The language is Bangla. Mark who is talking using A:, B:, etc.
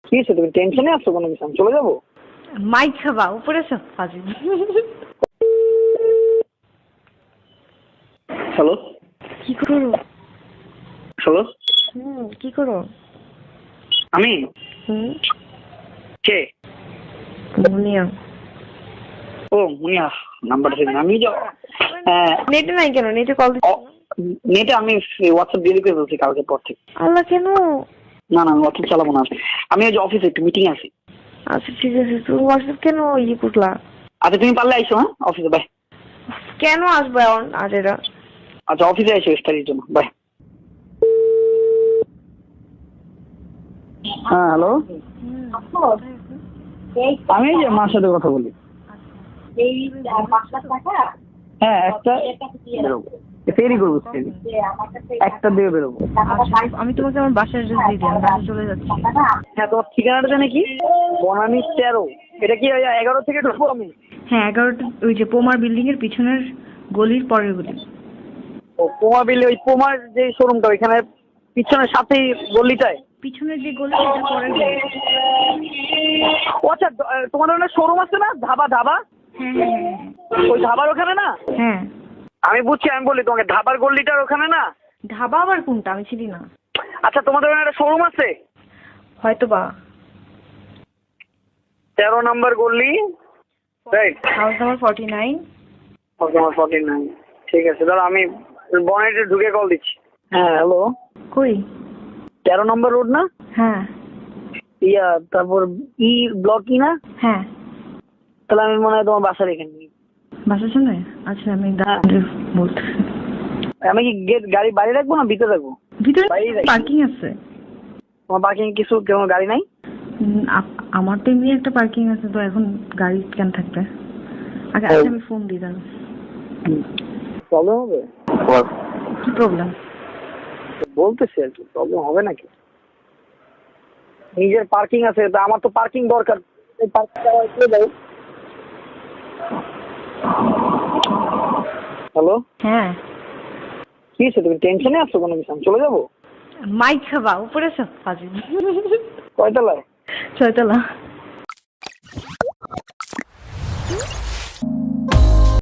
A: কি হয়েছে, তুমি টেনশনে আছো কোনো কিছু? আমি চলে যাবো?
B: মাইক খাবা উপরে সব ফাজিল।
A: হ্যালো
B: কি করো?
A: হ্যালো,
B: কি করো?
A: আমি কে?
B: মুনিয়া।
A: ও মুনিয়া, নাম্বারটা দিন। আমি
B: নেটে নাই কেন? নেটে কল দিচ্ছি।
A: নেটে আমি হোয়াটসঅ্যাপ দিয়ে করে বলছি কালকে পর থেকে।
B: আল্লাহ, কেন?
A: না না, হোয়াটসঅ্যাপ চালাবো না। আমি ওই যে অফিসে একটু মিটিং আছি।
B: আচ্ছা ঠিক আছে, তুমি হোয়াটসঅ্যাপ কেন ইয়ে করলা?
A: আচ্ছা তুমি পারলে আইসো। হ্যাঁ, অফিসে বাই।
B: কেন আসবে এখন আজ এরা?
A: আচ্ছা অফিসে আইসো স্টাডির জন্য, বাই। হ্যাঁ হ্যালো, আমি এই যে মার সাথে কথা বলি। হ্যাঁ একটা বেরোবো, ফেরি করবো, ফেরি একটা দিয়ে বেরোবো।
B: আমি তোমাকে আমার বাসার অ্যাড্রেস দিয়ে দিই, আমি বাসায় চলে যাচ্ছি।
A: হ্যাঁ তোমার ঠিকানাটা জানে কি? বনানী 13। এটা কি 11 থেকে ঢুকবো আমি?
B: হ্যাঁ 11টা, ওই যে পোমার বিল্ডিং এর পিছনের গলির পরের গলি।
A: ও পোমা বিলে, ওই পোমার যে শোরুমটা ওইখানে পিছনের সাথেই গলিটায়?
B: পিছনের যে গলি সেটা পরের গলি।
A: ও আচ্ছা, তোমাদের ওখানে শোরুম আছে না, ধাবা ধাবা?
B: হ্যাঁ।
A: ওই ধাবার ওখানে না?
B: হ্যাঁ
A: আমি বুঝছি, আমি বলি তোমাকে ধাবার গলিটার ওখানে না?
B: ধাবা আবার কোনটা? আমি চিনি না।
A: আচ্ছা তোমাদের ওখানে একটা শোরুম আছে?
B: হয়তো বা।
A: 13 নম্বর গলি, রাইট?
B: House number 49।
A: তোমার 49। ঠিক আছে, দাঁড়া আমি বনেটে ঢুকে কল দিচ্ছি। হ্যাঁ হ্যালো,
B: কই?
A: 13 নম্বর রোড না?
B: হ্যাঁ
A: তারপর ব্লক না?
B: হ্যাঁ।
A: তাহলে আমি মনে হয় তোমার বাসার এখানে।
B: বাসার সামনে? আচ্ছা আমি বলতেছি।
A: আমি কি গেট গাড়ি বাইরে রাখবো না ভিতরে রাখবো?
B: ভিতরে
A: বাইরে রাখবো।
B: পার্কিং আছে।
A: তোমার পার্কিং কিছু কোনো গাড়ি নাই?
B: আমার তো এমনি একটা পার্কিং আছে, তো এখন গাড়ি কেন থাকবে? আগে আচ্ছা আমি ফোন দিই দাঁড়াও।
A: প্রবলেম হবে?
B: কি প্রবলেম?
A: বলতেছি আর কি, প্রবলেম হবে নাকি? নিজের পার্কিং আছে, তা আমার তো পার্কিং দরকার। এই পার্কিংটা একটু দাও। হ্যালো,
B: হ্যাঁ
A: কি হয়েছে, তুমি টেনশনে আছো কোনো কিছু? আমি চলে যাবো?
B: মাইক খাবা উপরে সব ফাজিল।
A: কয়তলায়?
B: 6 তলা।